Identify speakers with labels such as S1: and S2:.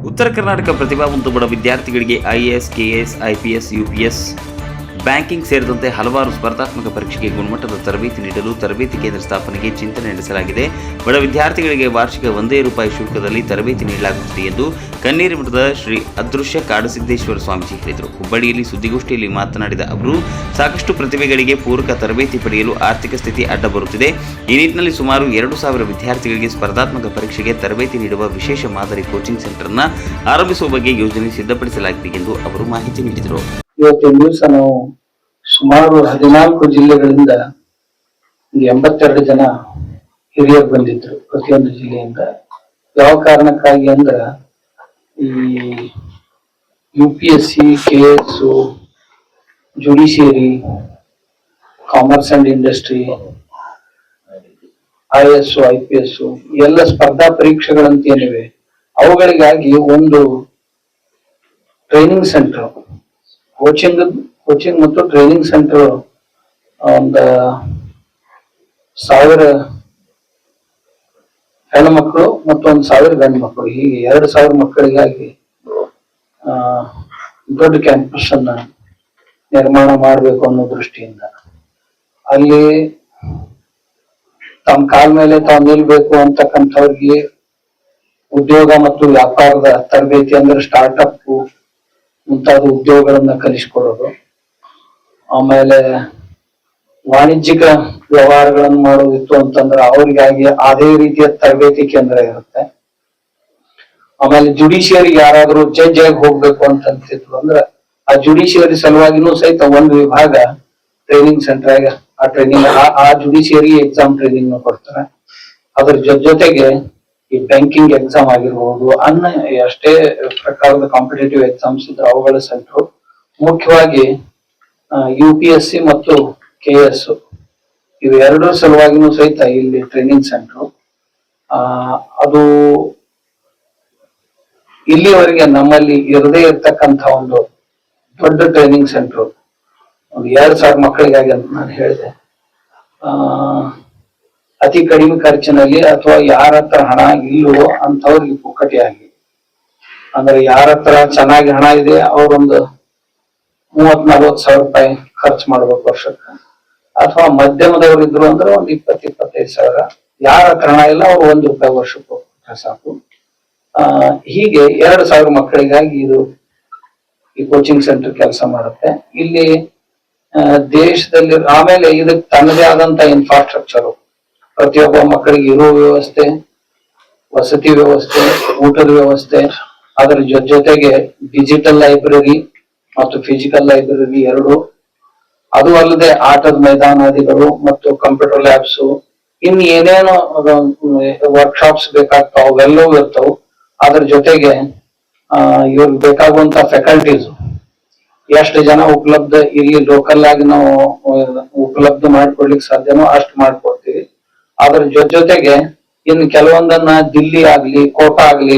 S1: ಉತ್ತರ ಕರ್ನಾಟಕ ಪ್ರತಿಭಾವಂತ ಬಡ ವಿದ್ಯಾರ್ಥಿಗಳಿಗೆ IAS, KAS, IPS, UPS, banking ಸೇರಿದಂತೆ ಹಲವಾರು ಸ್ಪರ್ಧಾತ್ಮಕ ಪರೀಕ್ಷೆಗೆ ಗುಣಮಟ್ಟದ ತರಬೇತಿ ನೀಡಲು ತರಬೇತಿ ಕೇಂದ್ರ ಸ್ಥಾಪನೆಗೆ ಚಿಂತನೆ ನಡೆಸಲಾಗಿದೆ. ಬಡ ವಿದ್ಯಾರ್ಥಿಗಳಿಗೆ ವಾರ್ಷಿಕ ₹1 ಶುಲ್ಕದಲ್ಲಿ ತರಬೇತಿ ನೀಡಲಾಗುತ್ತದೆ ಎಂದು ಕನ್ನೇರಿಮಠದ ಶ್ರೀ ಅದೃಶ್ಯ ಕಾಡಸಿದ್ದೇಶ್ವರ ಸ್ವಾಮೀಜಿ ಹೇಳಿದರು. ಹುಬ್ಬಳ್ಳಿಯಲ್ಲಿ ಸುದ್ದಿಗೋಷ್ಠಿಯಲ್ಲಿ ಮಾತನಾಡಿದ ಅವರು, ಸಾಕಷ್ಟು ಪ್ರತಿಭೆಗಳಿಗೆ ಪೂರಕ ತರಬೇತಿ ಪಡೆಯಲು ಆರ್ಥಿಕ ಸ್ಥಿತಿ ಅಡ್ಡ ಬರುತ್ತಿದೆ. ಈ ನಿಟ್ಟಿನಲ್ಲಿ ಸುಮಾರು 2,000 ವಿದ್ಯಾರ್ಥಿಗಳಿಗೆ ಸ್ಪರ್ಧಾತ್ಮಕ ಪರೀಕ್ಷೆಗೆ ತರಬೇತಿ ನೀಡುವ ವಿಶೇಷ ಮಾದರಿ ಕೋಚಿಂಗ್ ಸೆಂಟರ್ ಅನ್ನು ಆರಂಭಿಸುವ ಬಗ್ಗೆ ಯೋಜನೆ ಸಿದ್ಧಪಡಿಸಲಾಗಿದೆ ಎಂದು ಅವರು ಮಾಹಿತಿ ನೀಡಿದರು.
S2: ಇವತ್ತಿನ ದಿವಸ ನಾವು ಸುಮಾರು 14 ಜಿಲ್ಲೆಗಳಿಂದ 82 ಜನ ಹಿರಿಯರು ಬಂದಿದ್ರು ಪ್ರತಿಯೊಂದು ಜಿಲ್ಲೆಯಿಂದ. ಯಾವ ಕಾರಣಕ್ಕಾಗಿ ಅಂದ್ರ ಈ UPSC, KS, judiciary, commerce and industry, IAS, IPS ಎಲ್ಲ ಸ್ಪರ್ಧಾ ಪರೀಕ್ಷೆಗಳಂತ ಏನಿವೆ ಅವುಗಳಿಗಾಗಿ ಒಂದು ಟ್ರೈನಿಂಗ್ ಸೆಂಟರ್, ಕೋಚಿಂಗ್ ಮತ್ತು ಟ್ರೈನಿಂಗ್ ಸೆಂಟರ್ ಒಂದು 1000 ಹೆಣ್ಣು ಮಕ್ಕಳು ಮತ್ತು 1,000 ಗಂಡು ಮಕ್ಕಳು, ಹೀಗೆ 2,000 ಮಕ್ಕಳಿಗಾಗಿ ದೊಡ್ಡ ಕ್ಯಾಂಪಸ್ ಅನ್ನ ನಿರ್ಮಾಣ ಮಾಡಬೇಕು ಅನ್ನೋ ದೃಷ್ಟಿಯಿಂದ ಅಲ್ಲಿ ತಮ್ಮ ಕಾಲ ಮೇಲೆ ತಾವು ನಿಲ್ಬೇಕು ಅಂತಕ್ಕಂಥವ್ರಿಗೆ ಉದ್ಯೋಗ ಮತ್ತು ವ್ಯಾಪಾರದ ತರಬೇತಿ ಅಂದ್ರೆ ಸ್ಟಾರ್ಟ್ಅಪ್ ಮುಂತಾದ ಉದ್ಯೋಗಗಳನ್ನ ಕಲಿಸಿಕೊಡೋದು, ಆಮೇಲೆ ವಾಣಿಜ್ಯಿಕ ವ್ಯವಹಾರಗಳನ್ನು ಮಾಡೋದಿತ್ತು ಅಂತಂದ್ರೆ ಅವರಿಗಾಗಿ ಅದೇ ರೀತಿಯ ತರಬೇತಿ ಕೇಂದ್ರ ಇರುತ್ತೆ. ಆಮೇಲೆ ಜುಡಿಷಿಯರಿ ಯಾರಾದ್ರೂ ಜಡ್ಜ್ ಆಗಿ ಹೋಗ್ಬೇಕು ಅಂತಂತಿದ್ರು ಅಂದ್ರೆ ಆ ಜುಡಿಷಿಯರಿ ಸಲುವಾಗಿನೂ ಸಹಿತ ಒಂದು ವಿಭಾಗ ಟ್ರೈನಿಂಗ್ ಸೆಂಟರ್ ಆಗಿ ಆ ಟ್ರೈನಿಂಗ್ ಆ ಜುಡಿಷಿಯರಿ ಎಕ್ಸಾಮ್ ಟ್ರೈನಿಂಗ್ ಕೊಡ್ತಾರೆ. ಅದ್ರ ಜೊತೆಗೆ ಈ ಬ್ಯಾಂಕಿಂಗ್ ಎಕ್ಸಾಮ್ ಆಗಿರ್ಬೋದು, ಎಷ್ಟೇ ಪ್ರಕಾರದ ಕಾಂಪಿಟೇಟಿವ್ ಎಕ್ಸಾಮ್ಸ್ ಇದ್ರೆ ಅವುಗಳ ಸೆಂಟರ್, ಮುಖ್ಯವಾಗಿ UPSC ಮತ್ತು KS ಇವೆರಡರ ಸಲುವಾಗಿನೂ ಸಹಿತ ಇಲ್ಲಿ ಟ್ರೈನಿಂಗ್ ಸೆಂಟರ್. ಅದು ಇಲ್ಲಿವರೆಗೆ ನಮ್ಮಲ್ಲಿ ಇರದೇ ಇರ್ತಕ್ಕಂಥ ಒಂದು ದೊಡ್ಡ ಟ್ರೈನಿಂಗ್ ಸೆಂಟರ್, ಒಂದು 2,000 ಮಕ್ಕಳಿಗಾಗಿ ಅಂತ ನಾನು ಹೇಳಿದೆ. ಅತಿ ಕಡಿಮೆ ಖರ್ಚಿನಲ್ಲಿ ಅಥವಾ ಯಾರ ಹತ್ರ ಹಣ ಇಲ್ಲವೋ ಅಂತವ್ರಿಗೆ ಪುಕ್ಕಟೆಯಾಗಿ, ಅಂದ್ರೆ ಯಾರ ಹತ್ರ ಚೆನ್ನಾಗಿ ಹಣ ಇದೆ ಅವ್ರೊಂದು 30,000-40,000 ರೂಪಾಯಿ ಖರ್ಚು ಮಾಡ್ಬೇಕು ವರ್ಷಕ್ಕೆ, ಅಥವಾ ಮಧ್ಯಮದವ್ರು ಇದ್ರು ಅಂದ್ರೆ ಒಂದು 20,000-25,000. ಯಾರ ಹತ್ರ ಹಣ ಇಲ್ಲ ಅವ್ರು ₹1 ವರ್ಷಕ್ಕೆ ಹೋಗ್ತಾರೆ ಸಾಕು. ಹೀಗೆ 2,000 ಮಕ್ಕಳಿಗಾಗಿ ಇದು ಈ ಕೋಚಿಂಗ್ ಸೆಂಟರ್ ಕೆಲಸ ಮಾಡುತ್ತೆ ಇಲ್ಲಿ ದೇಶದಲ್ಲಿ. ಆಮೇಲೆ ಇದಕ್ಕೆ ತನ್ನದೇ ಆದಂತ ಇನ್ಫ್ರಾಸ್ಟ್ರಕ್ಚರ್, ಪ್ರತಿಯೊಬ್ಬ ಮಕ್ಕಳಿಗೆ ಇರೋ ವ್ಯವಸ್ಥೆ, ವಸತಿ ವ್ಯವಸ್ಥೆ, ಊಟದ ವ್ಯವಸ್ಥೆ, ಅದರ ಜೊತೆಗೆ ಡಿಜಿಟಲ್ ಲೈಬ್ರರಿ ಮತ್ತು ಫಿಸಿಕಲ್ ಲೈಬ್ರರಿ ಎರಡು, ಅದು ಅಲ್ಲದೆ ಆಟದ ಮೈದಾನಾದಿಗಳು ಮತ್ತು ಕಂಪ್ಯೂಟರ್ ಲ್ಯಾಬ್ಸ್, ಇನ್ ಏನೇನೋ ವರ್ಕ್ಶಾಪ್ಸ್ ಬೇಕಾಗ್ತಾವ ಅವೆಲ್ಲವೂ ಇರ್ತಾವ. ಅದ್ರ ಜೊತೆಗೆ ಇವ್ರಿಗೆ ಬೇಕಾಗುವಂತ ಫ್ಯಾಕಲ್ಟೀಸ್ ಎಷ್ಟು ಜನ ಉಪಲಬ್ಧ ಇಲ್ಲಿ ಲೋಕಲ್ ಆಗಿ ನಾವು ಉಪಲಬ್ಧ ಮಾಡ್ಕೊಡ್ಲಿಕ್ಕೆ ಸಾಧ್ಯನೋ ಅಷ್ಟು ಮಾಡ್ಕೊಡ್ತೀವಿ. ಅದ್ರ ಜೊತೆಗೆ ಇನ್ನು ಕೆಲವೊಂದನ್ನ ದಿಲ್ಲಿ ಆಗ್ಲಿ, ಕೋಟಾ ಆಗ್ಲಿ